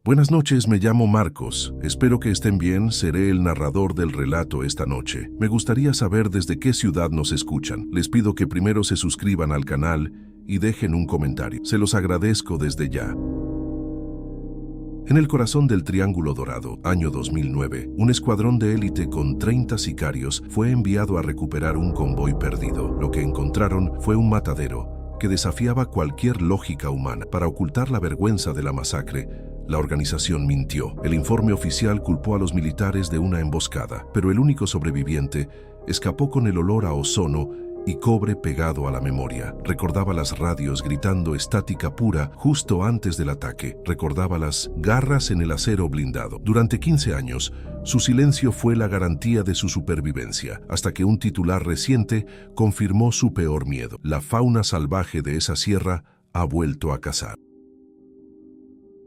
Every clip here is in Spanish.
Buenas noches, me llamo Marcos. Espero que estén bien, seré el narrador del relato esta noche. Me gustaría saber desde qué ciudad nos escuchan. Les pido que primero se suscriban al canal y dejen un comentario. Se los agradezco desde ya. En el corazón del Triángulo Dorado, año 2009, un escuadrón de élite con 30 sicarios fue enviado a recuperar un convoy perdido. Lo que encontraron fue un matadero que desafiaba cualquier lógica humana. Para ocultar la vergüenza de la masacre, la organización mintió. El informe oficial culpó a los militares de una emboscada, pero el único sobreviviente escapó con el olor a ozono y cobre pegado a la memoria. Recordaba las radios gritando estática pura justo antes del ataque. Recordaba las garras en el acero blindado. Durante 15 años, su silencio fue la garantía de su supervivencia, hasta que un titular reciente confirmó su peor miedo. La fauna salvaje de esa sierra ha vuelto a cazar.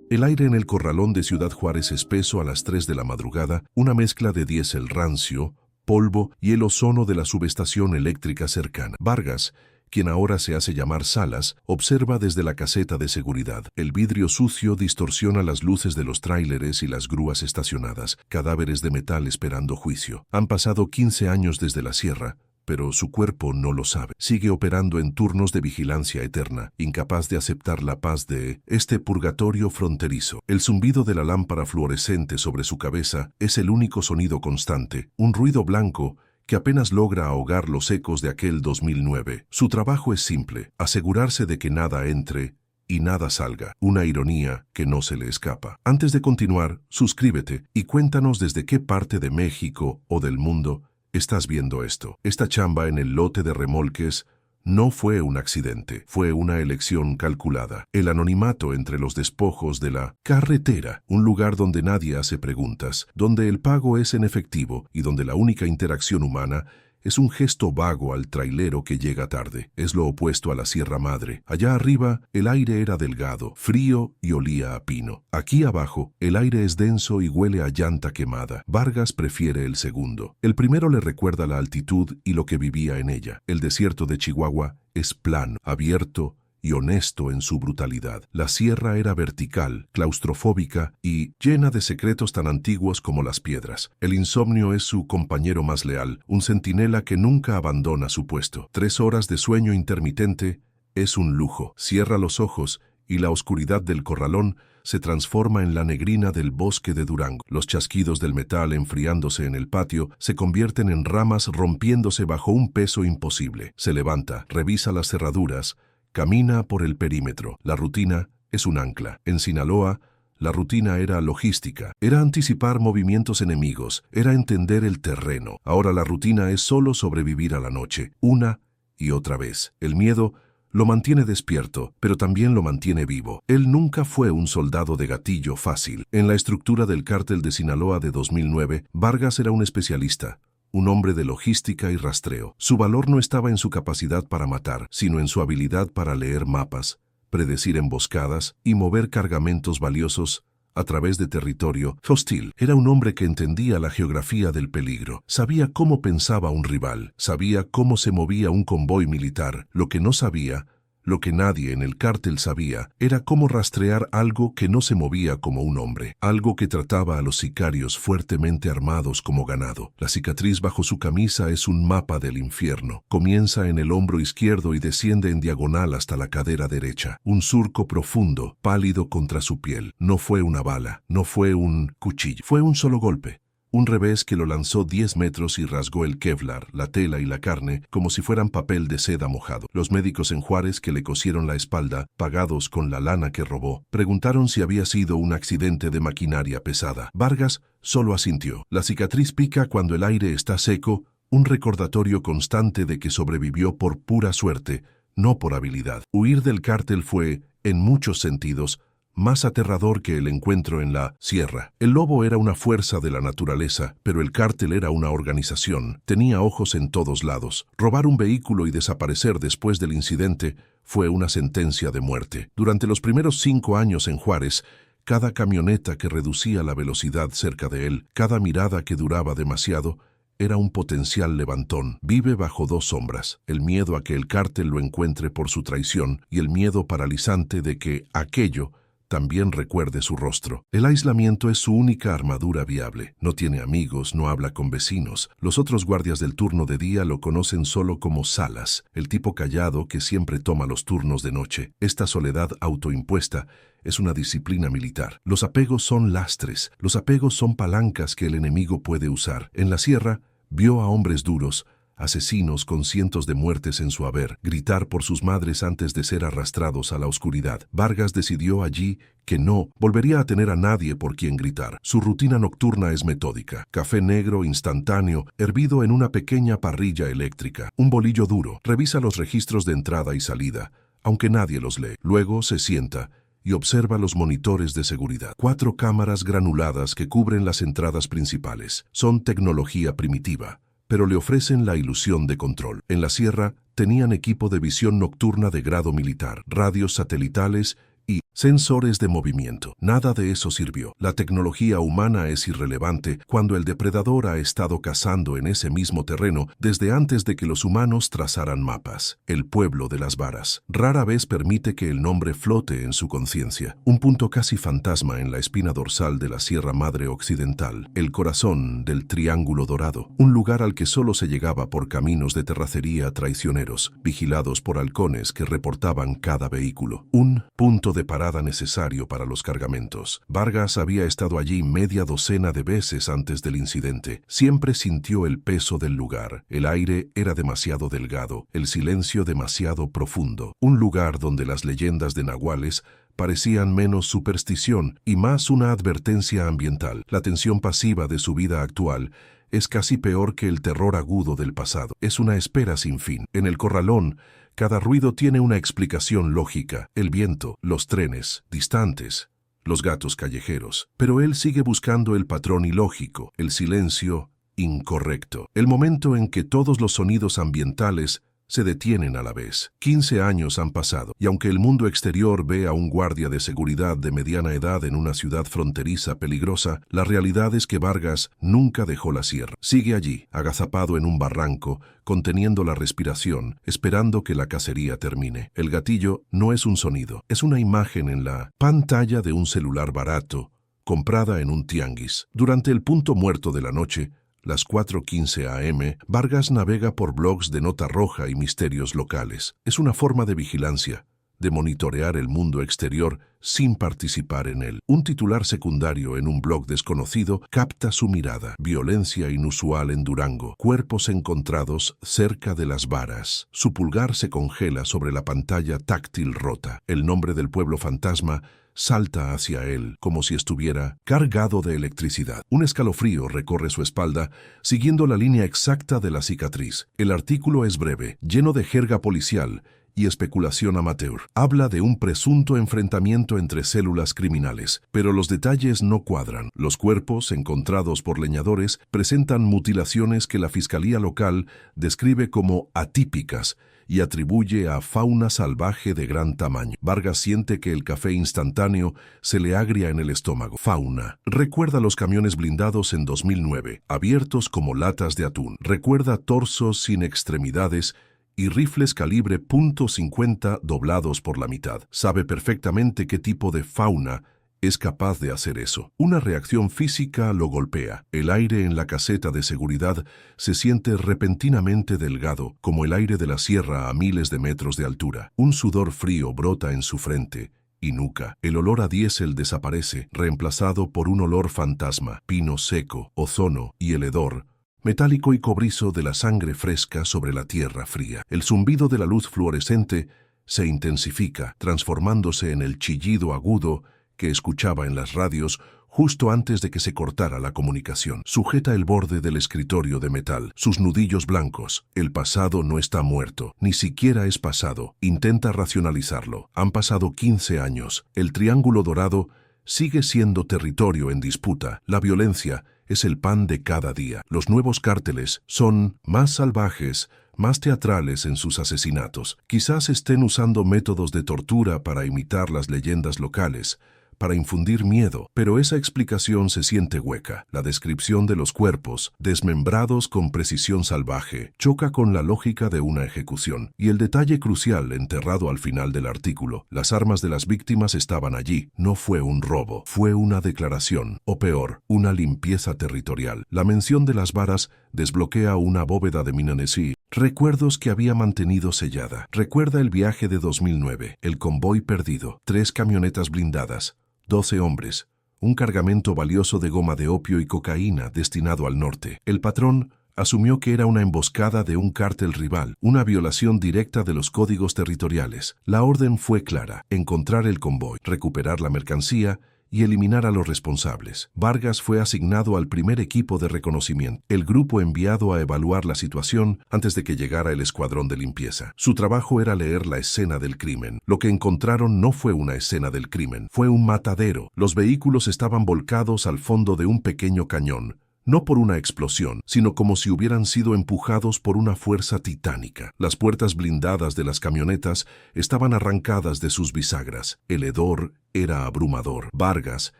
El aire en el corralón de Ciudad Juárez espeso a las 3 de la madrugada, una mezcla de diésel rancio, polvo y el ozono de la subestación eléctrica cercana. Vargas, quien ahora se hace llamar Salas, observa desde la caseta de seguridad. El vidrio sucio distorsiona las luces de los tráileres y las grúas estacionadas, cadáveres de metal esperando juicio. Han pasado 15 años desde la sierra, pero su cuerpo no lo sabe. Sigue operando en turnos de vigilancia eterna, incapaz de aceptar la paz de este purgatorio fronterizo. El zumbido de la lámpara fluorescente sobre su cabeza es el único sonido constante, un ruido blanco que apenas logra ahogar los ecos de aquel 2009. Su trabajo es simple, asegurarse de que nada entre y nada salga, una ironía que no se le escapa. Antes de continuar, suscríbete y cuéntanos desde qué parte de México o del mundo estás viendo esto. Esta chamba en el lote de remolques no fue un accidente, fue una elección calculada. El anonimato entre los despojos de la carretera, un lugar donde nadie hace preguntas, donde el pago es en efectivo y donde la única interacción humana es un gesto vago al trailero que llega tarde. Es lo opuesto a la Sierra Madre. Allá arriba, el aire era delgado, frío y olía a pino. Aquí abajo, el aire es denso y huele a llanta quemada. Vargas prefiere el segundo. El primero le recuerda la altitud y lo que vivía en ella. El desierto de Chihuahua es plano, abierto y honesto en su brutalidad. La sierra era vertical, claustrofóbica y llena de secretos tan antiguos como las piedras. El insomnio es su compañero más leal, un centinela que nunca abandona su puesto. 3 horas de sueño intermitente es un lujo. Cierra los ojos y la oscuridad del corralón se transforma en la negrina del bosque de Durango. Los chasquidos del metal enfriándose en el patio se convierten en ramas rompiéndose bajo un peso imposible. Se levanta, revisa las cerraduras, camina por el perímetro. La rutina es un ancla. En Sinaloa, la rutina era logística, era anticipar movimientos enemigos, era entender el terreno. Ahora la rutina es solo sobrevivir a la noche, una y otra vez. El miedo lo mantiene despierto, pero también lo mantiene vivo. Él nunca fue un soldado de gatillo fácil. En la estructura del cártel de Sinaloa de 2009, Vargas era un especialista, un hombre de logística y rastreo. Su valor no estaba en su capacidad para matar, sino en su habilidad para leer mapas, predecir emboscadas y mover cargamentos valiosos a través de territorio hostil. Era un hombre que entendía la geografía del peligro, sabía cómo pensaba un rival, sabía cómo se movía un convoy militar. Lo que no sabía, lo que nadie en el cártel sabía, era cómo rastrear algo que no se movía como un hombre, algo que trataba a los sicarios fuertemente armados como ganado. La cicatriz bajo su camisa es un mapa del infierno. Comienza en el hombro izquierdo y desciende en diagonal hasta la cadera derecha. Un surco profundo, pálido contra su piel. No fue una bala, no fue un cuchillo, fue un solo golpe. Un revés que lo lanzó 10 metros y rasgó el Kevlar, la tela y la carne como si fueran papel de seda mojado. Los médicos en Juárez que le cosieron la espalda, pagados con la lana que robó, preguntaron si había sido un accidente de maquinaria pesada. Vargas solo asintió. La cicatriz pica cuando el aire está seco, un recordatorio constante de que sobrevivió por pura suerte, no por habilidad. Huir del cártel fue, en muchos sentidos, más aterrador que el encuentro en la sierra. El lobo era una fuerza de la naturaleza, pero el cártel era una organización. Tenía ojos en todos lados. Robar un vehículo y desaparecer después del incidente fue una sentencia de muerte. Durante los primeros 5 años en Juárez, cada camioneta que reducía la velocidad cerca de él, cada mirada que duraba demasiado, era un potencial levantón. Vive bajo 2 sombras, el miedo a que el cártel lo encuentre por su traición y el miedo paralizante de que aquello también recuerde su rostro. El aislamiento es su única armadura viable. No tiene amigos, no habla con vecinos. Los otros guardias del turno de día lo conocen solo como Salas, el tipo callado que siempre toma los turnos de noche. Esta soledad autoimpuesta es una disciplina militar. Los apegos son lastres, los apegos son palancas que el enemigo puede usar. En la sierra, vio a hombres duros, asesinos con cientos de muertes en su haber, gritar por sus madres antes de ser arrastrados a la oscuridad. Vargas decidió allí que no volvería a tener a nadie por quien gritar. Su rutina nocturna es metódica. Café negro instantáneo, hervido en una pequeña parrilla eléctrica. Un bolillo duro. Revisa los registros de entrada y salida, aunque nadie los lee. Luego se sienta y observa los monitores de seguridad. 4 cámaras granuladas que cubren las entradas principales. Son tecnología primitiva, pero le ofrecen la ilusión de control. En la sierra tenían equipo de visión nocturna de grado militar, radios satelitales y sensores de movimiento. Nada de eso sirvió. La tecnología humana es irrelevante cuando el depredador ha estado cazando en ese mismo terreno desde antes de que los humanos trazaran mapas. El pueblo de las varas. Rara vez permite que el nombre flote en su conciencia. Un punto casi fantasma en la espina dorsal de la Sierra Madre Occidental. El corazón del Triángulo Dorado. Un lugar al que solo se llegaba por caminos de terracería traicioneros, vigilados por halcones que reportaban cada vehículo. Un punto de parada necesario para los cargamentos. Vargas había estado allí media docena de veces antes del incidente. Siempre sintió el peso del lugar. El aire era demasiado delgado, el silencio demasiado profundo. Un lugar donde las leyendas de nahuales parecían menos superstición y más una advertencia ambiental. La tensión pasiva de su vida actual es casi peor que el terror agudo del pasado. Es una espera sin fin. En el corralón, cada ruido tiene una explicación lógica. El viento, los trenes, distantes, los gatos callejeros. Pero él sigue buscando el patrón ilógico, el silencio incorrecto. El momento en que todos los sonidos ambientales se detienen a la vez. 15 años han pasado, y aunque el mundo exterior ve a un guardia de seguridad de mediana edad en una ciudad fronteriza peligrosa, la realidad es que Vargas nunca dejó la sierra. Sigue allí, agazapado en un barranco, conteniendo la respiración, esperando que la cacería termine. El gatillo no es un sonido, es una imagen en la pantalla de un celular barato, comprada en un tianguis. Durante el punto muerto de la noche, las 4:15 am, Vargas navega por blogs de nota roja y misterios locales. Es una forma de vigilancia, de monitorear el mundo exterior sin participar en él. Un titular secundario en un blog desconocido capta su mirada. Violencia inusual en Durango. Cuerpos encontrados cerca de las varas. Su pulgar se congela sobre la pantalla táctil rota. El nombre del pueblo fantasma salta hacia él, como si estuviera cargado de electricidad. Un escalofrío recorre su espalda, siguiendo la línea exacta de la cicatriz. El artículo es breve, lleno de jerga policial y especulación amateur. Habla de un presunto enfrentamiento entre células criminales, pero los detalles no cuadran. Los cuerpos, encontrados por leñadores, presentan mutilaciones que la fiscalía local describe como atípicas y atribuye a fauna salvaje de gran tamaño. Vargas siente que el café instantáneo se le agria en el estómago. Fauna. Recuerda los camiones blindados en 2009, abiertos como latas de atún. Recuerda torsos sin extremidades y rifles calibre .50 doblados por la mitad. Sabe perfectamente qué tipo de fauna es capaz de hacer eso. Una reacción física lo golpea. El aire en la caseta de seguridad se siente repentinamente delgado, como el aire de la sierra a miles de metros de altura. Un sudor frío brota en su frente y nuca. El olor a diésel desaparece, reemplazado por un olor fantasma, pino seco, ozono y el hedor metálico y cobrizo de la sangre fresca sobre la tierra fría. El zumbido de la luz fluorescente se intensifica, transformándose en el chillido agudo que escuchaba en las radios justo antes de que se cortara la comunicación. Sujeta el borde del escritorio de metal, sus nudillos blancos. El pasado no está muerto, ni siquiera es pasado. Intenta racionalizarlo. Han pasado 15 años. El Triángulo Dorado sigue siendo territorio en disputa. La violencia es el pan de cada día. Los nuevos cárteles son más salvajes, más teatrales en sus asesinatos. Quizás estén usando métodos de tortura para imitar las leyendas locales, para infundir miedo, pero esa explicación se siente hueca. La descripción de los cuerpos, desmembrados con precisión salvaje, choca con la lógica de una ejecución. Y el detalle crucial, enterrado al final del artículo: las armas de las víctimas estaban allí. No fue un robo, fue una declaración, o peor, una limpieza territorial. La mención de las varas desbloquea una bóveda de Minanesí, recuerdos que había mantenido sellada. Recuerda el viaje de 2009, el convoy perdido, 3 camionetas blindadas, 12 hombres, un cargamento valioso de goma de opio y cocaína destinado al norte. El patrón asumió que era una emboscada de un cártel rival, una violación directa de los códigos territoriales. La orden fue clara: encontrar el convoy, recuperar la mercancía y eliminar a los responsables. Vargas fue asignado al primer equipo de reconocimiento, el grupo enviado a evaluar la situación antes de que llegara el escuadrón de limpieza. Su trabajo era leer la escena del crimen. Lo que encontraron no fue una escena del crimen, fue un matadero. Los vehículos estaban volcados al fondo de un pequeño cañón, no por una explosión, sino como si hubieran sido empujados por una fuerza titánica. Las puertas blindadas de las camionetas estaban arrancadas de sus bisagras. El hedor era abrumador. Vargas,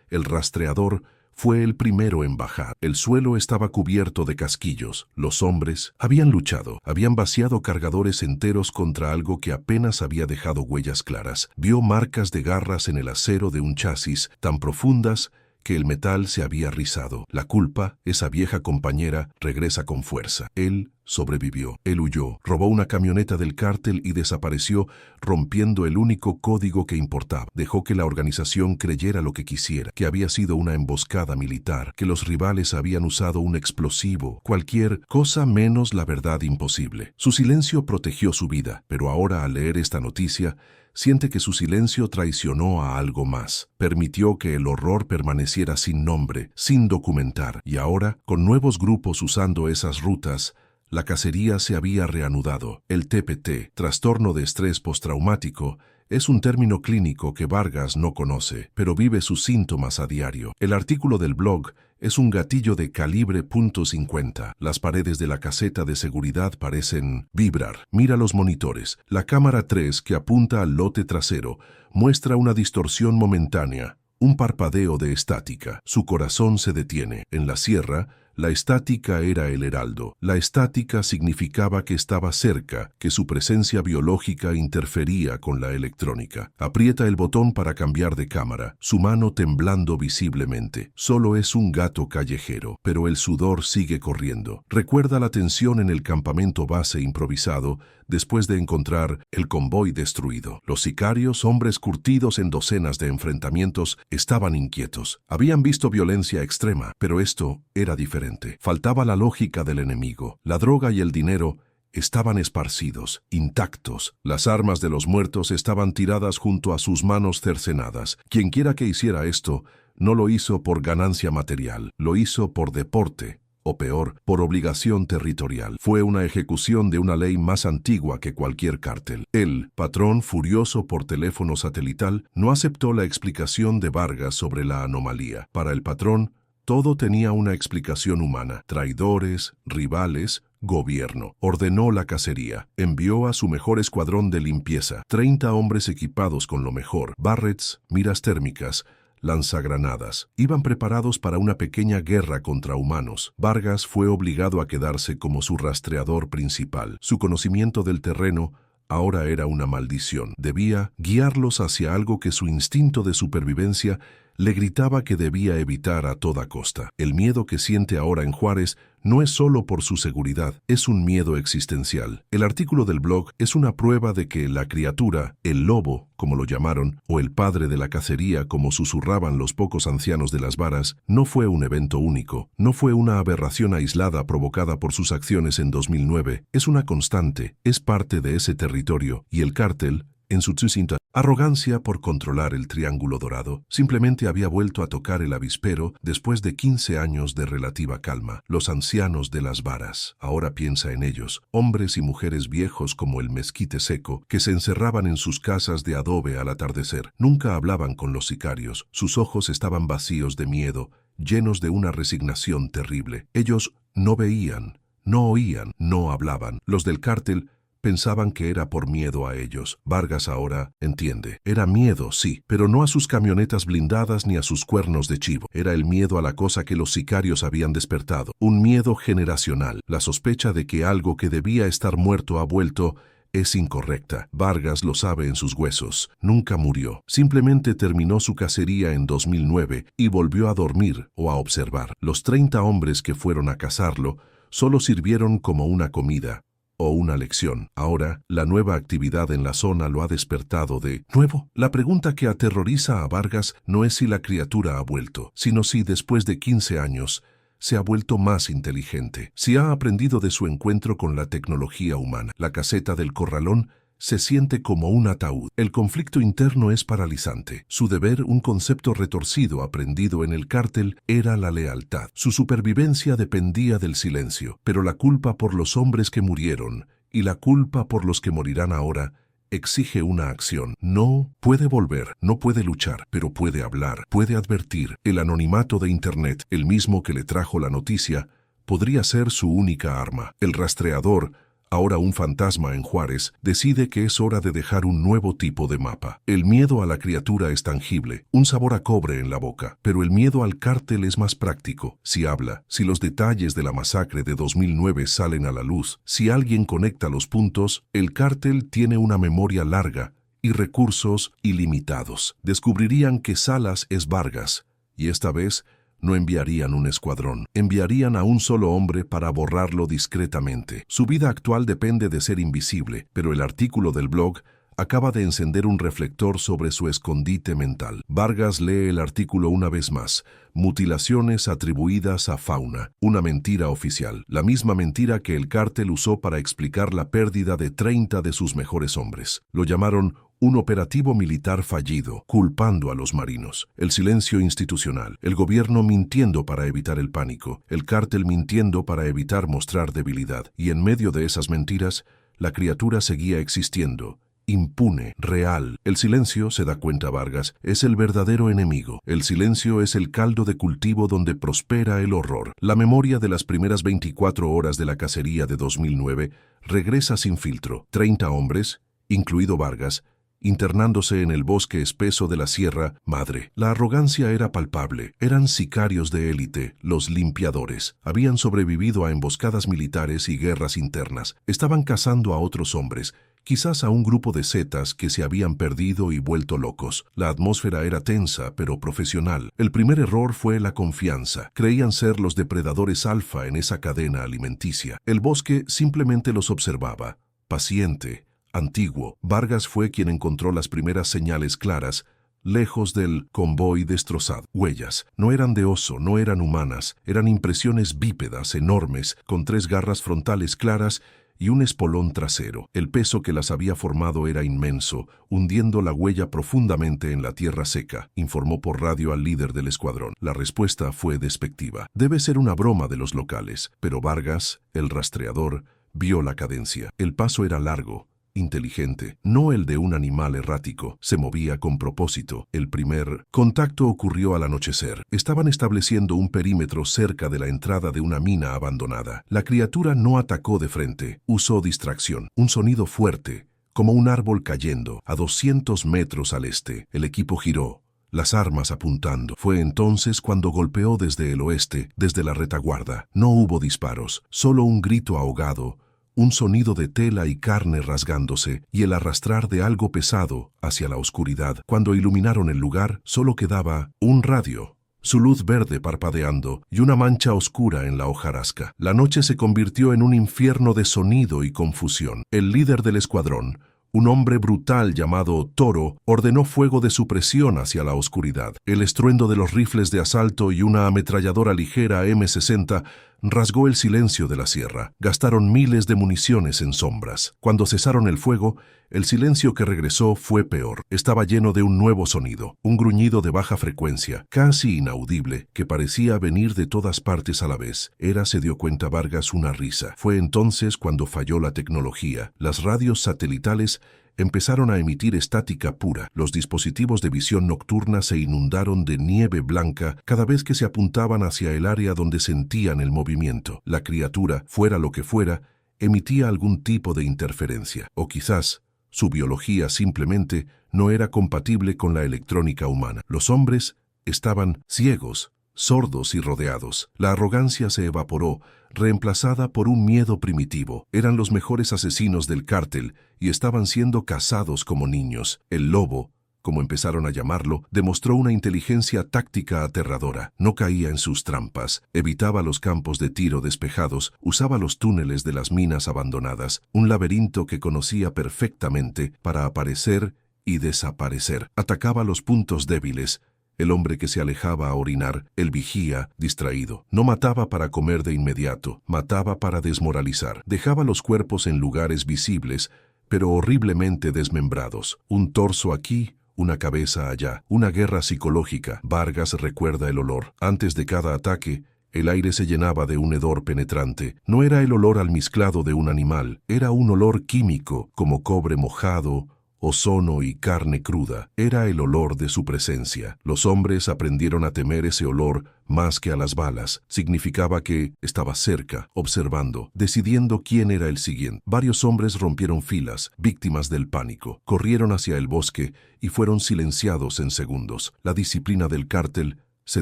el rastreador, fue el primero en bajar. El suelo estaba cubierto de casquillos. Los hombres habían luchado, habían vaciado cargadores enteros contra algo que apenas había dejado huellas claras. Vio marcas de garras en el acero de un chasis tan profundas que el metal se había rizado. La culpa, esa vieja compañera, regresa con fuerza. Él sobrevivió. Él huyó, robó una camioneta del cártel y desapareció, rompiendo el único código que importaba. Dejó que la organización creyera lo que quisiera, que había sido una emboscada militar, que los rivales habían usado un explosivo, cualquier cosa menos la verdad imposible. Su silencio protegió su vida, pero ahora, al leer esta noticia, siente que su silencio traicionó a algo más. Permitió que el horror permaneciera sin nombre, sin documentar. Y ahora, con nuevos grupos usando esas rutas, la cacería se había reanudado. El TPT, trastorno de estrés postraumático, es un término clínico que Vargas no conoce, pero vive sus síntomas a diario. El artículo del blog es un gatillo de calibre .50. Las paredes de la caseta de seguridad parecen vibrar. Mira los monitores. La cámara 3, que apunta al lote trasero, muestra una distorsión momentánea, un parpadeo de estática. Su corazón se detiene. En la sierra, la estática era el heraldo. La estática significaba que estaba cerca, que su presencia biológica interfería con la electrónica. Aprieta el botón para cambiar de cámara, su mano temblando visiblemente. Solo es un gato callejero, pero el sudor sigue corriendo. Recuerda la tensión en el campamento base improvisado después de encontrar el convoy destruido. Los sicarios, hombres curtidos en docenas de enfrentamientos, estaban inquietos. Habían visto violencia extrema, pero esto era diferente. Faltaba la lógica del enemigo. La droga y el dinero estaban esparcidos, intactos. Las armas de los muertos estaban tiradas junto a sus manos cercenadas. Quienquiera que hiciera esto, no lo hizo por ganancia material, lo hizo por deporte, o peor, por obligación territorial. Fue una ejecución de una ley más antigua que cualquier cártel. El patrón, furioso por teléfono satelital, no aceptó la explicación de Vargas sobre la anomalía. Para el patrón, todo tenía una explicación humana: traidores, rivales, gobierno. Ordenó la cacería. Envió a su mejor escuadrón de limpieza, 30 hombres equipados con lo mejor: barrets, miras térmicas, lanzagranadas. Iban preparados para una pequeña guerra contra humanos. Vargas fue obligado a quedarse como su rastreador principal. Su conocimiento del terreno ahora era una maldición. Debía guiarlos hacia algo que su instinto de supervivencia le gritaba que debía evitar a toda costa. El miedo que siente ahora en Juárez no es solo por su seguridad, es un miedo existencial. El artículo del blog es una prueba de que la criatura, el lobo, como lo llamaron, o el padre de la cacería, como susurraban los pocos ancianos de las varas, no fue un evento único, no fue una aberración aislada provocada por sus acciones en 2009, es una constante, es parte de ese territorio, y el cártel, en su sucinta arrogancia por controlar el Triángulo Dorado, simplemente había vuelto a tocar el avispero después de 15 años de relativa calma. Los ancianos de las varas. Ahora piensa en ellos, hombres y mujeres viejos como el mezquite seco, que se encerraban en sus casas de adobe al atardecer. Nunca hablaban con los sicarios. Sus ojos estaban vacíos de miedo, llenos de una resignación terrible. Ellos no veían, no oían, no hablaban. Los del cártel pensaban que era por miedo a ellos. Vargas ahora entiende. Era miedo, sí, pero no a sus camionetas blindadas ni a sus cuernos de chivo. Era el miedo a la cosa que los sicarios habían despertado. Un miedo generacional. La sospecha de que algo que debía estar muerto ha vuelto es incorrecta. Vargas lo sabe en sus huesos. Nunca murió. Simplemente terminó su cacería en 2009 y volvió a dormir o a observar. Los 30 hombres que fueron a cazarlo solo sirvieron como una comida o una lección. Ahora, la nueva actividad en la zona lo ha despertado de nuevo. La pregunta que aterroriza a Vargas no es si la criatura ha vuelto, sino si después de 15 años se ha vuelto más inteligente, si ha aprendido de su encuentro con la tecnología humana. La caseta del corralón se siente como un ataúd. El conflicto interno es paralizante. Su deber, un concepto retorcido aprendido en el cártel, era la lealtad. Su supervivencia dependía del silencio, pero la culpa por los hombres que murieron y la culpa por los que morirán ahora exige una acción. No puede volver, no puede luchar, pero puede hablar, puede advertir. El anonimato de Internet, el mismo que le trajo la noticia, podría ser su única arma. El rastreador, ahora un fantasma en Juárez, decide que es hora de dejar un nuevo tipo de mapa. El miedo a la criatura es tangible, un sabor a cobre en la boca, pero el miedo al cártel es más práctico. Si habla, si los detalles de la masacre de 2009 salen a la luz, si alguien conecta los puntos, el cártel tiene una memoria larga y recursos ilimitados. Descubrirían que Salas es Vargas, y esta vez no enviarían un escuadrón, enviarían a un solo hombre para borrarlo discretamente. Su vida actual depende de ser invisible, pero el artículo del blog acaba de encender un reflector sobre su escondite mental. Vargas lee el artículo una vez más. Mutilaciones atribuidas a Fauna. Una mentira oficial. La misma mentira que el cártel usó para explicar la pérdida de 30 de sus mejores hombres. Lo llamaron un operativo militar fallido, culpando a los marinos. El silencio institucional. El gobierno mintiendo para evitar el pánico. El cártel mintiendo para evitar mostrar debilidad. Y en medio de esas mentiras, la criatura seguía existiendo. Impune, real. El silencio, se da cuenta Vargas, es el verdadero enemigo. El silencio es el caldo de cultivo donde prospera el horror. La memoria de las primeras 24 horas de la cacería de 2009 regresa sin filtro. 30 hombres, incluido Vargas, internándose en el bosque espeso de la Sierra Madre. La arrogancia era palpable. Eran sicarios de élite, los limpiadores. Habían sobrevivido a emboscadas militares y guerras internas. Estaban cazando a otros hombres, quizás a un grupo de zetas que se habían perdido y vuelto locos. La atmósfera era tensa, pero profesional. El primer error fue la confianza. Creían ser los depredadores alfa en esa cadena alimenticia. El bosque simplemente los observaba, paciente, antiguo. Vargas fue quien encontró las primeras señales claras, lejos del convoy destrozado. Huellas. No eran de oso, no eran humanas. Eran impresiones bípedas, enormes, con 3 garras frontales claras y un espolón trasero. El peso que las había formado era inmenso, hundiendo la huella profundamente en la tierra seca, informó por radio al líder del escuadrón. La respuesta fue despectiva. Debe ser una broma de los locales, pero Vargas, el rastreador, vio la cadencia. El paso era largo, inteligente, no el de un animal errático. Se movía con propósito. El primer contacto ocurrió al anochecer. Estaban estableciendo un perímetro cerca de la entrada de una mina abandonada. La criatura no atacó de frente, usó distracción. Un sonido fuerte, como un árbol cayendo, a 200 metros al este. El equipo giró, las armas apuntando. Fue entonces cuando golpeó desde el oeste, desde la retaguarda. No hubo disparos, solo un grito ahogado, un sonido de tela y carne rasgándose y el arrastrar de algo pesado hacia la oscuridad. Cuando iluminaron el lugar, solo quedaba un radio, su luz verde parpadeando y una mancha oscura en la hojarasca. La noche se convirtió en un infierno de sonido y confusión. El líder del escuadrón, un hombre brutal llamado Toro, ordenó fuego de supresión hacia la oscuridad. El estruendo de los rifles de asalto y una ametralladora ligera M60 rasgó el silencio de la sierra. Gastaron miles de municiones en sombras. Cuando cesaron el fuego, el silencio que regresó fue peor. Estaba lleno de un nuevo sonido, un gruñido de baja frecuencia, casi inaudible, que parecía venir de todas partes a la vez. Se dio cuenta Vargas, una risa. Fue entonces cuando falló la tecnología. Las radios satelitales empezaron a emitir estática pura. Los dispositivos de visión nocturna se inundaron de nieve blanca cada vez que se apuntaban hacia el área donde sentían el movimiento. La criatura, fuera lo que fuera, emitía algún tipo de interferencia, o quizás su biología simplemente no era compatible con la electrónica humana. Los hombres estaban ciegos, sordos y rodeados. La arrogancia se evaporó, reemplazada por un miedo primitivo. Eran los mejores asesinos del cártel y estaban siendo cazados como niños. El lobo, como empezaron a llamarlo, demostró una inteligencia táctica aterradora. No caía en sus trampas, evitaba los campos de tiro despejados, usaba los túneles de las minas abandonadas, un laberinto que conocía perfectamente para aparecer y desaparecer. Atacaba los puntos débiles, el hombre que se alejaba a orinar, el vigía, distraído. No mataba para comer de inmediato, mataba para desmoralizar. Dejaba los cuerpos en lugares visibles, pero horriblemente desmembrados. Un torso aquí, una cabeza allá. Una guerra psicológica. Vargas recuerda el olor. Antes de cada ataque, el aire se llenaba de un hedor penetrante. No era el olor almizclado de un animal, era un olor químico, como cobre mojado, ozono y carne cruda. Era el olor de su presencia. Los hombres aprendieron a temer ese olor más que a las balas. Significaba que estaba cerca, observando, decidiendo quién era el siguiente. Varios hombres rompieron filas, víctimas del pánico. Corrieron hacia el bosque y fueron silenciados en segundos. La disciplina del cártel se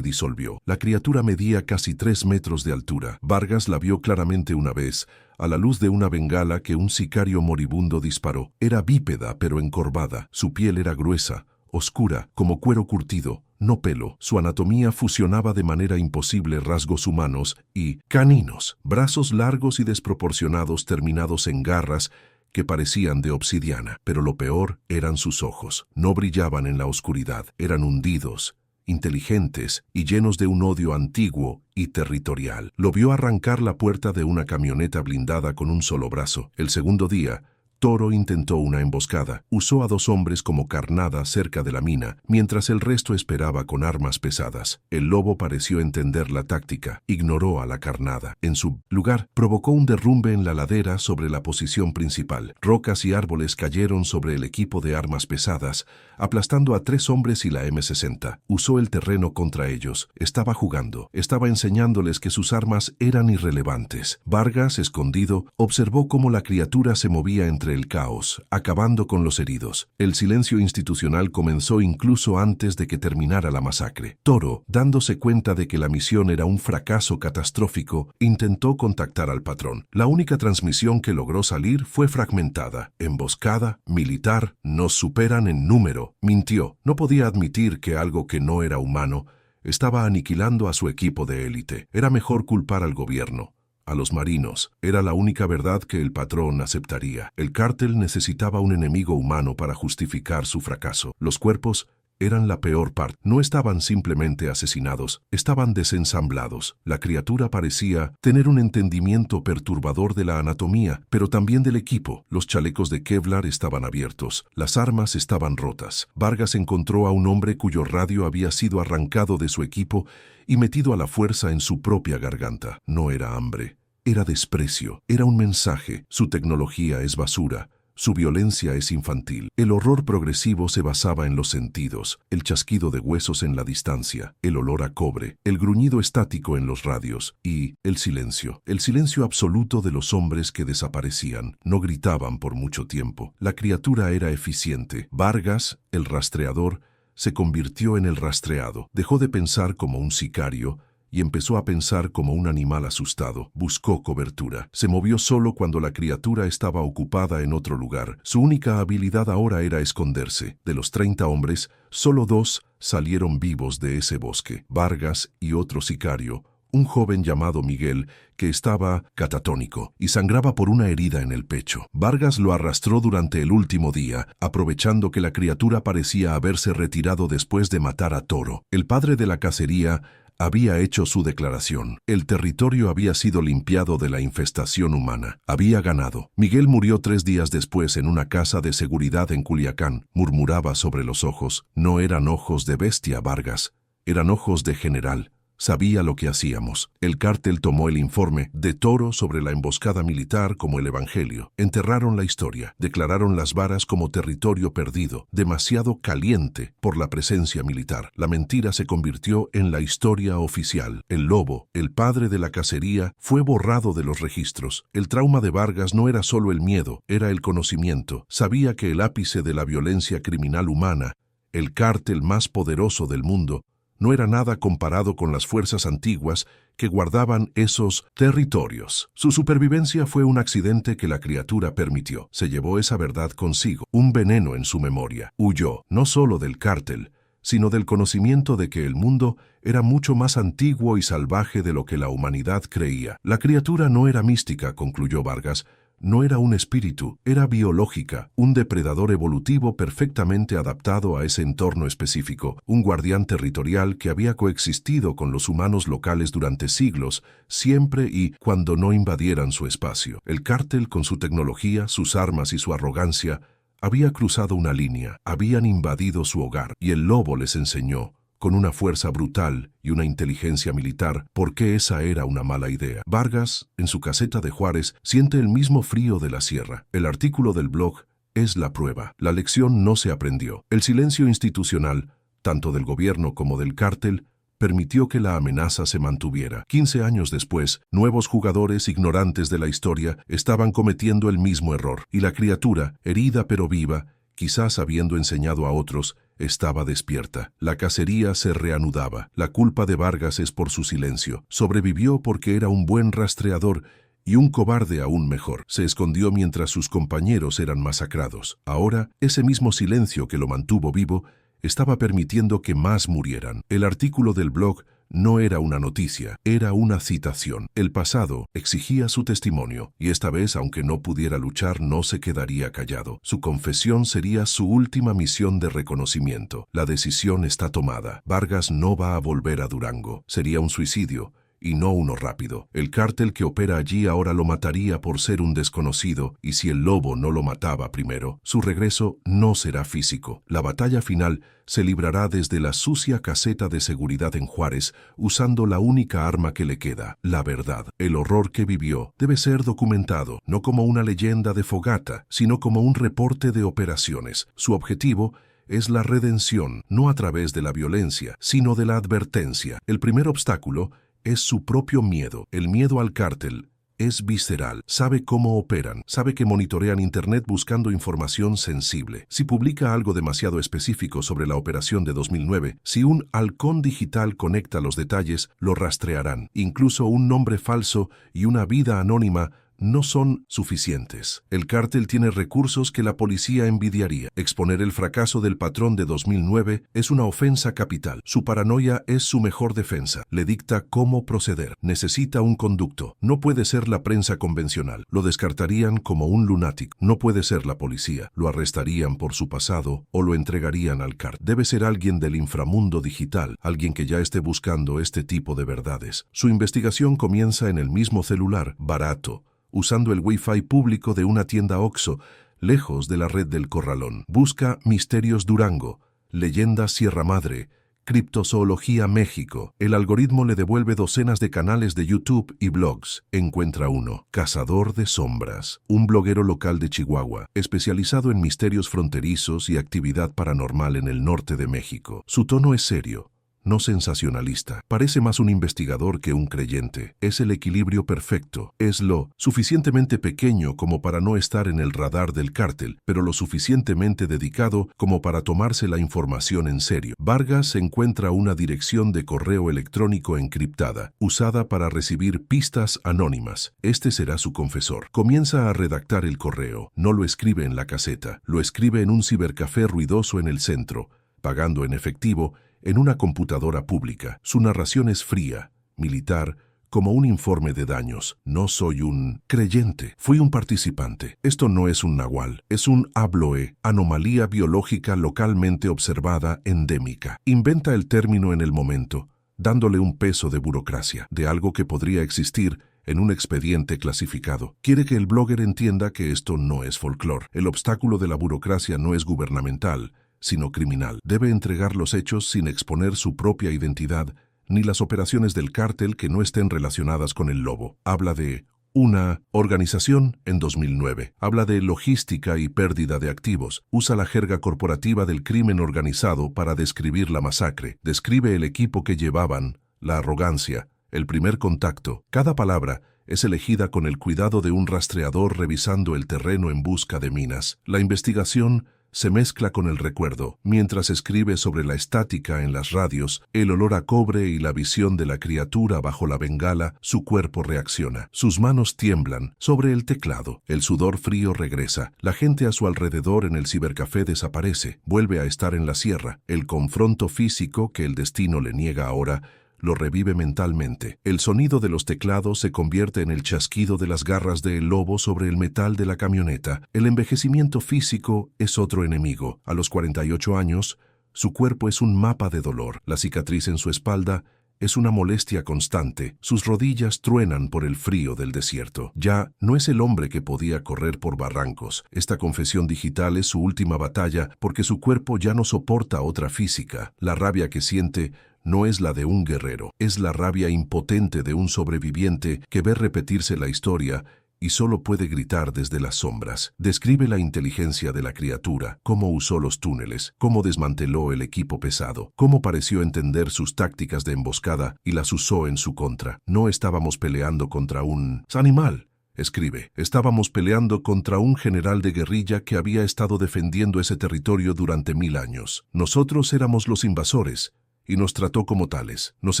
disolvió. La criatura medía casi 3 metros de altura. Vargas la vio claramente una vez, a la luz de una bengala que un sicario moribundo disparó. Era bípeda pero encorvada. Su piel era gruesa, oscura, como cuero curtido, no pelo. Su anatomía fusionaba de manera imposible rasgos humanos y caninos. Brazos largos y desproporcionados terminados en garras que parecían de obsidiana. Pero lo peor eran sus ojos. No brillaban en la oscuridad. Eran hundidos, inteligentes y llenos de un odio antiguo y territorial. Lo vio arrancar la puerta de una camioneta blindada con un solo brazo. El segundo día, Toro intentó una emboscada. Usó a 2 hombres como carnada cerca de la mina, mientras el resto esperaba con armas pesadas. El lobo pareció entender la táctica. Ignoró a la carnada. En su lugar, provocó un derrumbe en la ladera sobre la posición principal. Rocas y árboles cayeron sobre el equipo de armas pesadas, aplastando a 3 hombres y la M60. Usó el terreno contra ellos. Estaba jugando. Estaba enseñándoles que sus armas eran irrelevantes. Vargas, escondido, observó cómo la criatura se movía entre el caos, acabando con los heridos. El silencio institucional comenzó incluso antes de que terminara la masacre. Toro, dándose cuenta de que la misión era un fracaso catastrófico, intentó contactar al patrón. La única transmisión que logró salir fue fragmentada. Emboscada, militar, nos superan en número. Mintió. No podía admitir que algo que no era humano estaba aniquilando a su equipo de élite. Era mejor culpar al gobierno, a los marinos. Era la única verdad que el patrón aceptaría. El cártel necesitaba un enemigo humano para justificar su fracaso. Los cuerpos eran la peor parte. No estaban simplemente asesinados, estaban desensamblados. La criatura parecía tener un entendimiento perturbador de la anatomía, pero también del equipo. Los chalecos de Kevlar estaban abiertos, las armas estaban rotas. Vargas encontró a un hombre cuyo radio había sido arrancado de su equipo y metido a la fuerza en su propia garganta. No era hambre, era desprecio, era un mensaje. Su tecnología es basura. Su violencia es infantil. El horror progresivo se basaba en los sentidos, el chasquido de huesos en la distancia, el olor a cobre, el gruñido estático en los radios y el silencio absoluto de los hombres que desaparecían. No gritaban por mucho tiempo. La criatura era eficiente. Vargas, el rastreador, se convirtió en el rastreado. Dejó de pensar como un sicario y empezó a pensar como un animal asustado. Buscó cobertura. Se movió solo cuando la criatura estaba ocupada en otro lugar. Su única habilidad ahora era esconderse. De los 30 hombres, solo 2 salieron vivos de ese bosque. Vargas y otro sicario, un joven llamado Miguel, que estaba catatónico y sangraba por una herida en el pecho. Vargas lo arrastró durante el último día, aprovechando que la criatura parecía haberse retirado después de matar a Toro. El padre de la cacería había hecho su declaración. El territorio había sido limpiado de la infestación humana. Había ganado. Miguel murió 3 días después en una casa de seguridad en Culiacán. Murmuraba sobre los ojos. No eran ojos de bestia, Vargas. Eran ojos de general. Sabía lo que hacíamos. El cártel tomó el informe de Toro sobre la emboscada militar como el evangelio. Enterraron la historia. Declararon las varas como territorio perdido, demasiado caliente por la presencia militar. La mentira se convirtió en la historia oficial. El lobo, el padre de la cacería, fue borrado de los registros. El trauma de Vargas no era solo el miedo, era el conocimiento. Sabía que el ápice de la violencia criminal humana, el cártel más poderoso del mundo, no era nada comparado con las fuerzas antiguas que guardaban esos territorios. Su supervivencia fue un accidente que la criatura permitió. Se llevó esa verdad consigo, un veneno en su memoria. Huyó, no solo del cártel, sino del conocimiento de que el mundo era mucho más antiguo y salvaje de lo que la humanidad creía. La criatura no era mística, concluyó Vargas. No era un espíritu, era biológica, un depredador evolutivo perfectamente adaptado a ese entorno específico, un guardián territorial que había coexistido con los humanos locales durante siglos, siempre y cuando no invadieran su espacio. El cártel, con su tecnología, sus armas y su arrogancia, había cruzado una línea, habían invadido su hogar, y el lobo les enseñó, con una fuerza brutal y una inteligencia militar, por qué esa era una mala idea. Vargas, en su caseta de Juárez, siente el mismo frío de la sierra. El artículo del blog es la prueba. La lección no se aprendió. El silencio institucional, tanto del gobierno como del cártel, permitió que la amenaza se mantuviera. 15 años después, nuevos jugadores ignorantes de la historia estaban cometiendo el mismo error, y la criatura, herida pero viva, quizás habiendo enseñado a otros, estaba despierta. La cacería se reanudaba. La culpa de Vargas es por su silencio. Sobrevivió porque era un buen rastreador y un cobarde aún mejor. Se escondió mientras sus compañeros eran masacrados. Ahora, ese mismo silencio que lo mantuvo vivo estaba permitiendo que más murieran. El artículo del blog no era una noticia, era una citación. El pasado exigía su testimonio, y esta vez, aunque no pudiera luchar, no se quedaría callado. Su confesión sería su última misión de reconocimiento. La decisión está tomada. Vargas no va a volver a Durango. Sería un suicidio, y no uno rápido. El cártel que opera allí ahora lo mataría por ser un desconocido, y si el lobo no lo mataba primero, su regreso no será físico. La batalla final se librará desde la sucia caseta de seguridad en Juárez, usando la única arma que le queda, la verdad. El horror que vivió debe ser documentado, no como una leyenda de fogata, sino como un reporte de operaciones. Su objetivo es la redención, no a través de la violencia, sino de la advertencia. El primer obstáculo es su propio miedo. El miedo al cártel es visceral. Sabe cómo operan. Sabe que monitorean Internet buscando información sensible. Si publica algo demasiado específico sobre la operación de 2009, si un halcón digital conecta los detalles, lo rastrearán. Incluso un nombre falso y una vida anónima no son suficientes. El cártel tiene recursos que la policía envidiaría. Exponer el fracaso del patrón de 2009 es una ofensa capital. Su paranoia es su mejor defensa. Le dicta cómo proceder. Necesita un conducto. No puede ser la prensa convencional. Lo descartarían como un lunático. No puede ser la policía. Lo arrestarían por su pasado o lo entregarían al cártel. Debe ser alguien del inframundo digital, alguien que ya esté buscando este tipo de verdades. Su investigación comienza en el mismo celular, barato, usando el Wi-Fi público de una tienda Oxxo, lejos de la red del Corralón. Busca Misterios Durango, Leyendas Sierra Madre, Criptozoología México. El algoritmo le devuelve docenas de canales de YouTube y blogs. Encuentra uno, Cazador de Sombras, un bloguero local de Chihuahua, especializado en misterios fronterizos y actividad paranormal en el norte de México. Su tono es serio, no sensacionalista. Parece más un investigador que un creyente. Es el equilibrio perfecto. Es lo suficientemente pequeño como para no estar en el radar del cártel, pero lo suficientemente dedicado como para tomarse la información en serio. Vargas encuentra una dirección de correo electrónico encriptada, usada para recibir pistas anónimas. Este será su confesor. Comienza a redactar el correo. No lo escribe en la caseta. Lo escribe en un cibercafé ruidoso en el centro, pagando en efectivo, en una computadora pública. Su narración es fría, militar, como un informe de daños. No soy un creyente, fui un participante. Esto no es un nahual, es un abloe, anomalía biológica localmente observada, endémica. Inventa el término en el momento, dándole un peso de burocracia, de algo que podría existir en un expediente clasificado. Quiere que el blogger entienda que esto no es folclore. El obstáculo de la burocracia no es gubernamental, sino criminal. Debe entregar los hechos sin exponer su propia identidad ni las operaciones del cártel que no estén relacionadas con el lobo. Habla de una organización en 2009. Habla de logística y pérdida de activos. Usa la jerga corporativa del crimen organizado para describir la masacre. Describe el equipo que llevaban, la arrogancia, el primer contacto. Cada palabra es elegida con el cuidado de un rastreador revisando el terreno en busca de minas. La investigación se mezcla con el recuerdo. Mientras escribe sobre la estática en las radios, el olor a cobre y la visión de la criatura bajo la bengala, su cuerpo reacciona. Sus manos tiemblan sobre el teclado. El sudor frío regresa. La gente a su alrededor en el cibercafé desaparece. Vuelve a estar en la sierra. El confronto físico que el destino le niega ahora lo revive mentalmente. El sonido de los teclados se convierte en el chasquido de las garras del lobo sobre el metal de la camioneta. El envejecimiento físico es otro enemigo. A los 48 años, su cuerpo es un mapa de dolor. La cicatriz en su espalda es una molestia constante. Sus rodillas truenan por el frío del desierto. Ya no es el hombre que podía correr por barrancos. Esta confesión digital es su última batalla porque su cuerpo ya no soporta otra física. La rabia que siente no es la de un guerrero, es la rabia impotente de un sobreviviente que ve repetirse la historia y solo puede gritar desde las sombras. Describe la inteligencia de la criatura, cómo usó los túneles, cómo desmanteló el equipo pesado, cómo pareció entender sus tácticas de emboscada y las usó en su contra. No estábamos peleando contra un animal. Escribe, estábamos peleando contra un general de guerrilla que había estado defendiendo ese territorio durante 1000 años. Nosotros éramos los invasores, y nos trató como tales. Nos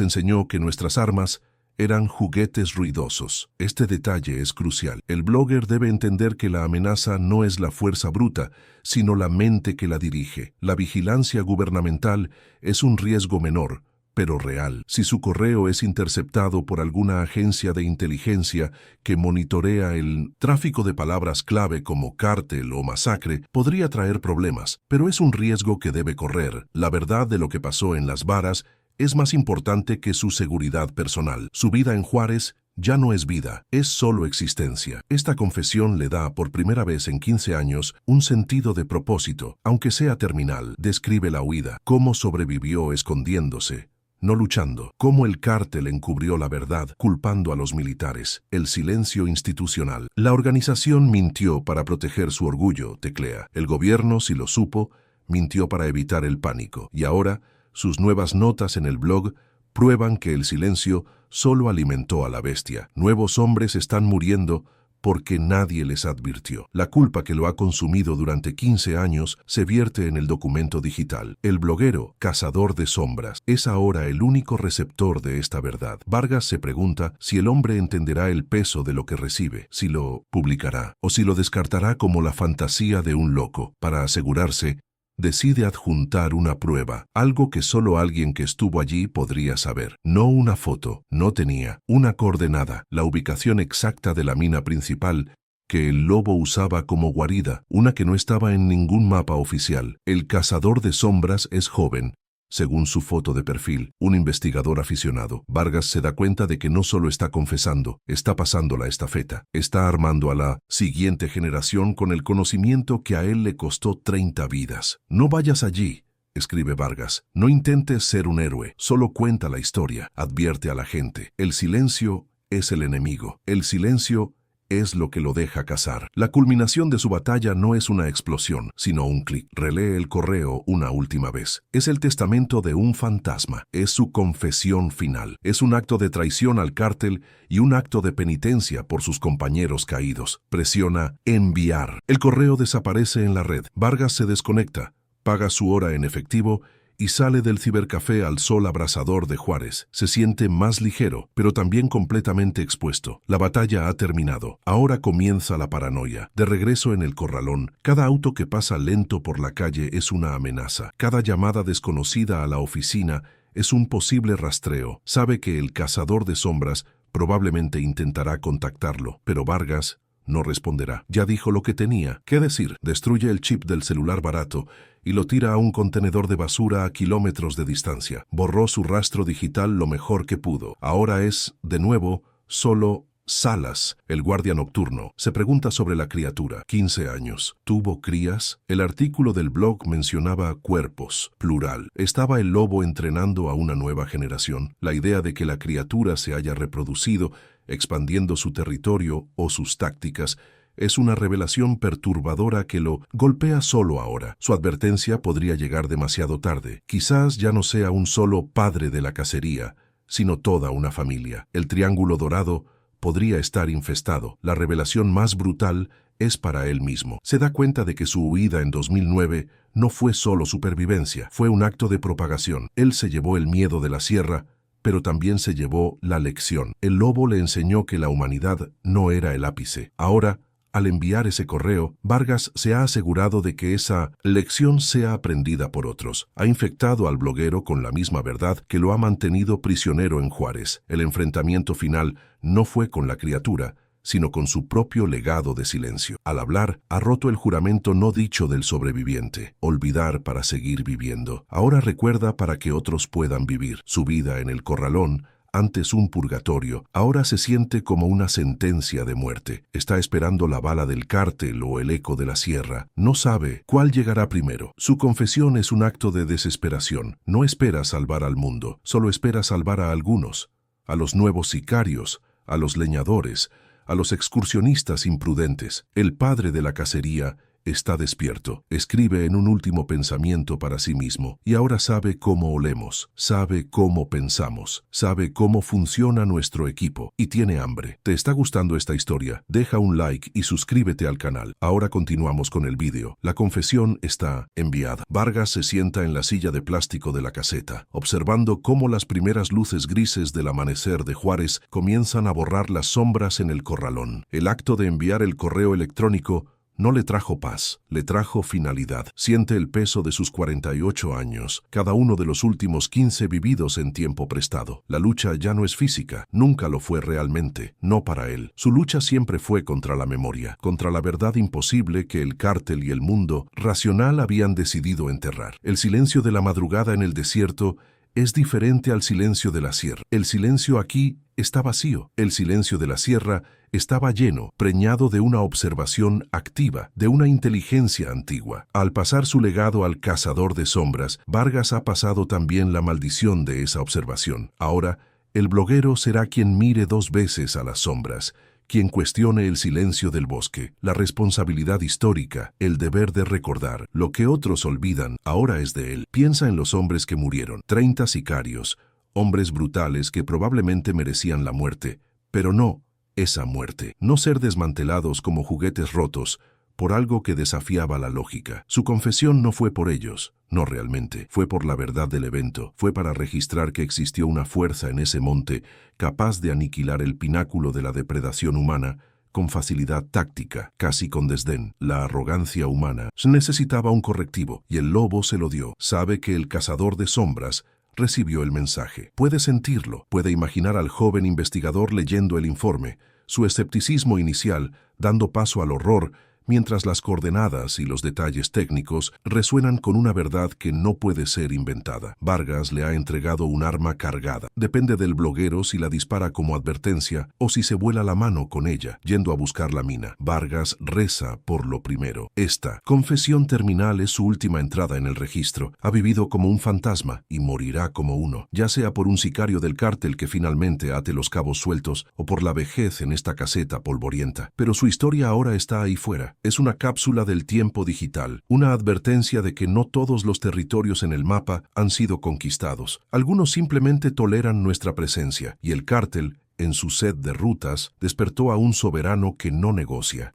enseñó que nuestras armas eran juguetes ruidosos. Este detalle es crucial. El blogger debe entender que la amenaza no es la fuerza bruta, sino la mente que la dirige. La vigilancia gubernamental es un riesgo menor, pero real. Si su correo es interceptado por alguna agencia de inteligencia que monitorea el tráfico de palabras clave como cártel o masacre, podría traer problemas, pero es un riesgo que debe correr. La verdad de lo que pasó en Las Varas es más importante que su seguridad personal. Su vida en Juárez ya no es vida, es solo existencia. Esta confesión le da, por primera vez en 15 años, un sentido de propósito, aunque sea terminal. Describe la huida, cómo sobrevivió escondiéndose, no luchando, cómo el cártel encubrió la verdad, culpando a los militares, el silencio institucional. La organización mintió para proteger su orgullo, teclea. El gobierno, si lo supo, mintió para evitar el pánico. Y ahora, sus nuevas notas en el blog prueban que el silencio solo alimentó a la bestia. Nuevos hombres están muriendo porque nadie les advirtió. La culpa que lo ha consumido durante 15 años se vierte en el documento digital. El bloguero, cazador de sombras, es ahora el único receptor de esta verdad. Vargas se pregunta si el hombre entenderá el peso de lo que recibe, si lo publicará, o si lo descartará como la fantasía de un loco. Para asegurarse, decide adjuntar una prueba, algo que solo alguien que estuvo allí podría saber. No una foto, no tenía una coordenada, la ubicación exacta de la mina principal que el lobo usaba como guarida, una que no estaba en ningún mapa oficial. El cazador de sombras es joven, según su foto de perfil, un investigador aficionado. Vargas se da cuenta de que no solo está confesando, está pasando la estafeta, está armando a la siguiente generación con el conocimiento que a él le costó 30 vidas. No vayas allí, escribe Vargas, no intentes ser un héroe, solo cuenta la historia, advierte a la gente. El silencio es el enemigo, el silencio es lo que lo deja cazar. La culminación de su batalla no es una explosión, sino un clic. Relee el correo una última vez. Es el testamento de un fantasma. Es su confesión final. Es un acto de traición al cártel y un acto de penitencia por sus compañeros caídos. Presiona enviar. El correo desaparece en la red. Vargas se desconecta, paga su hora en efectivo y sale del cibercafé al sol abrasador de Juárez. Se siente más ligero, pero también completamente expuesto. La batalla ha terminado. Ahora comienza la paranoia. De regreso en el corralón, cada auto que pasa lento por la calle es una amenaza. Cada llamada desconocida a la oficina es un posible rastreo. Sabe que el cazador de sombras probablemente intentará contactarlo, pero Vargas no responderá. Ya dijo lo que tenía que decir. Destruye el chip del celular barato y lo tira a un contenedor de basura a kilómetros de distancia. Borró su rastro digital lo mejor que pudo. Ahora es, de nuevo, solo Salas, el guardia nocturno, se pregunta sobre la criatura. 15 años. ¿Tuvo crías? El artículo del blog mencionaba cuerpos, plural. ¿Estaba el lobo entrenando a una nueva generación? La idea de que la criatura se haya reproducido, expandiendo su territorio o sus tácticas, es una revelación perturbadora que lo golpea solo ahora. Su advertencia podría llegar demasiado tarde. Quizás ya no sea un solo padre de la cacería, sino toda una familia. El Triángulo Dorado podría estar infestado. La revelación más brutal es para él mismo. Se da cuenta de que su huida en 2009 no fue solo supervivencia, fue un acto de propagación. Él se llevó el miedo de la sierra, pero también se llevó la lección. El lobo le enseñó que la humanidad no era el ápice. Ahora, al enviar ese correo, Vargas se ha asegurado de que esa lección sea aprendida por otros. Ha infectado al bloguero con la misma verdad que lo ha mantenido prisionero en Juárez. El enfrentamiento final no fue con la criatura, sino con su propio legado de silencio. Al hablar, ha roto el juramento no dicho del sobreviviente: olvidar para seguir viviendo. Ahora recuerda para que otros puedan vivir. Su vida en el corralón, antes un purgatorio, ahora se siente como una sentencia de muerte. Está esperando la bala del cártel o el eco de la sierra. No sabe cuál llegará primero. Su confesión es un acto de desesperación. No espera salvar al mundo, solo espera salvar a algunos, a los nuevos sicarios, a los leñadores, a los excursionistas imprudentes. El padre de la cacería está despierto. Escribe en un último pensamiento para sí mismo, y ahora sabe cómo olemos, sabe cómo pensamos, sabe cómo funciona nuestro equipo, y tiene hambre. ¿Te está gustando esta historia? Deja un like y suscríbete al canal. Ahora continuamos con el vídeo. La confesión está enviada. Vargas se sienta en la silla de plástico de la caseta, observando cómo las primeras luces grises del amanecer de Juárez comienzan a borrar las sombras en el corralón. El acto de enviar el correo electrónico no le trajo paz, le trajo finalidad. Siente el peso de sus 48 años, cada uno de los últimos 15 vividos en tiempo prestado. La lucha ya no es física, nunca lo fue realmente, no para él. Su lucha siempre fue contra la memoria, contra la verdad imposible que el cártel y el mundo racional habían decidido enterrar. El silencio de la madrugada en el desierto es diferente al silencio de la sierra. El silencio aquí está vacío. El silencio de la sierra estaba lleno, preñado de una observación activa, de una inteligencia antigua. Al pasar su legado al cazador de sombras, Vargas ha pasado también la maldición de esa observación. Ahora, el bloguero será quien mire 2 veces a las sombras, quien cuestione el silencio del bosque, la responsabilidad histórica, el deber de recordar. Lo que otros olvidan ahora es de él. Piensa en los hombres que murieron, 30 sicarios, hombres brutales que probablemente merecían la muerte, pero no esa muerte, no ser desmantelados como juguetes rotos por algo que desafiaba la lógica. Su confesión no fue por ellos, no realmente, fue por la verdad del evento, fue para registrar que existió una fuerza en ese monte capaz de aniquilar el pináculo de la depredación humana con facilidad táctica, casi con desdén. La arrogancia humana necesitaba un correctivo, y el lobo se lo dio. Sabe que el cazador de sombras recibió el mensaje. Puede sentirlo, puede imaginar al joven investigador leyendo el informe, su escepticismo inicial dando paso al horror, mientras las coordenadas y los detalles técnicos resuenan con una verdad que no puede ser inventada. Vargas le ha entregado un arma cargada. Depende del bloguero si la dispara como advertencia o si se vuela la mano con ella, yendo a buscar la mina. Vargas reza por lo primero. Esta confesión terminal es su última entrada en el registro. Ha vivido como un fantasma y morirá como uno, ya sea por un sicario del cártel que finalmente ate los cabos sueltos o por la vejez en esta caseta polvorienta. Pero su historia ahora está ahí fuera. Es una cápsula del tiempo digital, una advertencia de que no todos los territorios en el mapa han sido conquistados. Algunos simplemente toleran nuestra presencia, y el cártel, en su sed de rutas, despertó a un soberano que no negocia.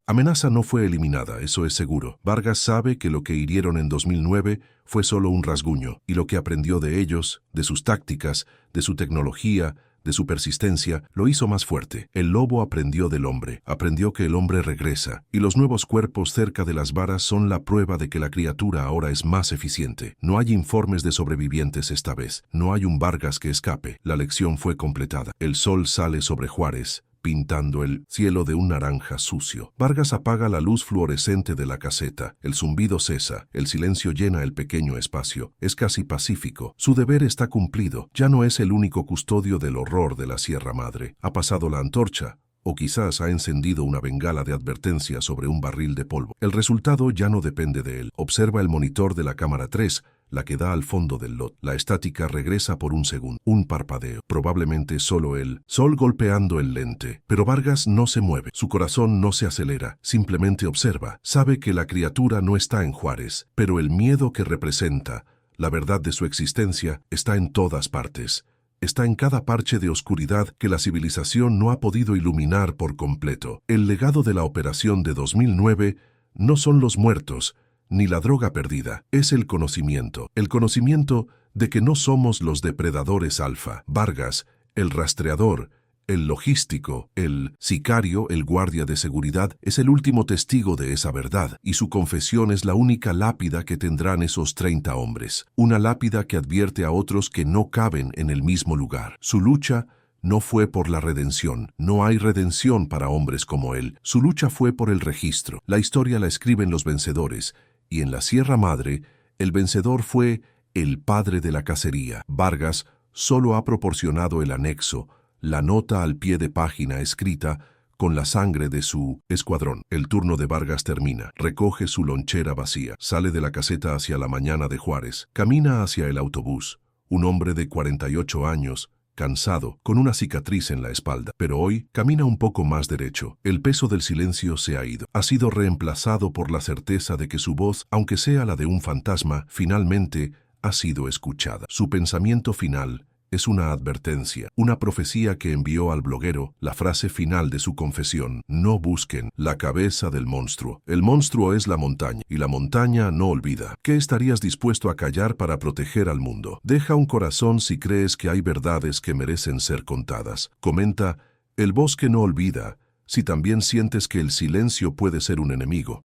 Amenaza no fue eliminada, eso es seguro. Vargas sabe que lo que hirieron en 2009 fue solo un rasguño, y lo que aprendió de ellos, de sus tácticas, de su tecnología, de su persistencia, lo hizo más fuerte. El lobo aprendió del hombre, aprendió que el hombre regresa, y los nuevos cuerpos cerca de las varas son la prueba de que la criatura ahora es más eficiente. No hay informes de sobrevivientes esta vez, no hay un Vargas que escape. La lección fue completada. El sol sale sobre Juárez, pintando el cielo de un naranja sucio. Vargas apaga la luz fluorescente de la caseta. El zumbido cesa. El silencio llena el pequeño espacio. Es casi pacífico. Su deber está cumplido. Ya no es el único custodio del horror de la Sierra Madre. Ha pasado la antorcha. O quizás ha encendido una bengala de advertencia sobre un barril de polvo. El resultado ya no depende de él. Observa el monitor de la cámara 3, la que da al fondo del lot. La estática regresa por un segundo. Un parpadeo. Probablemente solo el sol golpeando el lente. Pero Vargas no se mueve. Su corazón no se acelera. Simplemente observa. Sabe que la criatura no está en Juárez, pero el miedo que representa, la verdad de su existencia, está en todas partes. Está en cada parche de oscuridad que la civilización no ha podido iluminar por completo. El legado de la operación de 2009 no son los muertos, ni la droga perdida. Es el conocimiento de que no somos los depredadores alfa. Vargas, el rastreador, el logístico, el sicario, el guardia de seguridad, es el último testigo de esa verdad, y su confesión es la única lápida que tendrán esos 30 hombres. Una lápida que advierte a otros que no caben en el mismo lugar. Su lucha no fue por la redención. No hay redención para hombres como él. Su lucha fue por el registro. La historia la escriben los vencedores, y en la Sierra Madre, el vencedor fue el padre de la cacería. Vargas solo ha proporcionado el anexo, la nota al pie de página escrita con la sangre de su escuadrón. El turno de Vargas termina. Recoge su lonchera vacía. Sale de la caseta hacia la mañana de Juárez. Camina hacia el autobús. Un hombre de 48 años, cansado, con una cicatriz en la espalda. Pero hoy camina un poco más derecho. El peso del silencio se ha ido. Ha sido reemplazado por la certeza de que su voz, aunque sea la de un fantasma, finalmente ha sido escuchada. Su pensamiento final es una advertencia, una profecía que envió al bloguero, la frase final de su confesión: no busquen la cabeza del monstruo. El monstruo es la montaña, y la montaña no olvida. ¿Qué estarías dispuesto a callar para proteger al mundo? Deja un corazón si crees que hay verdades que merecen ser contadas. Comenta: el bosque no olvida, si también sientes que el silencio puede ser un enemigo.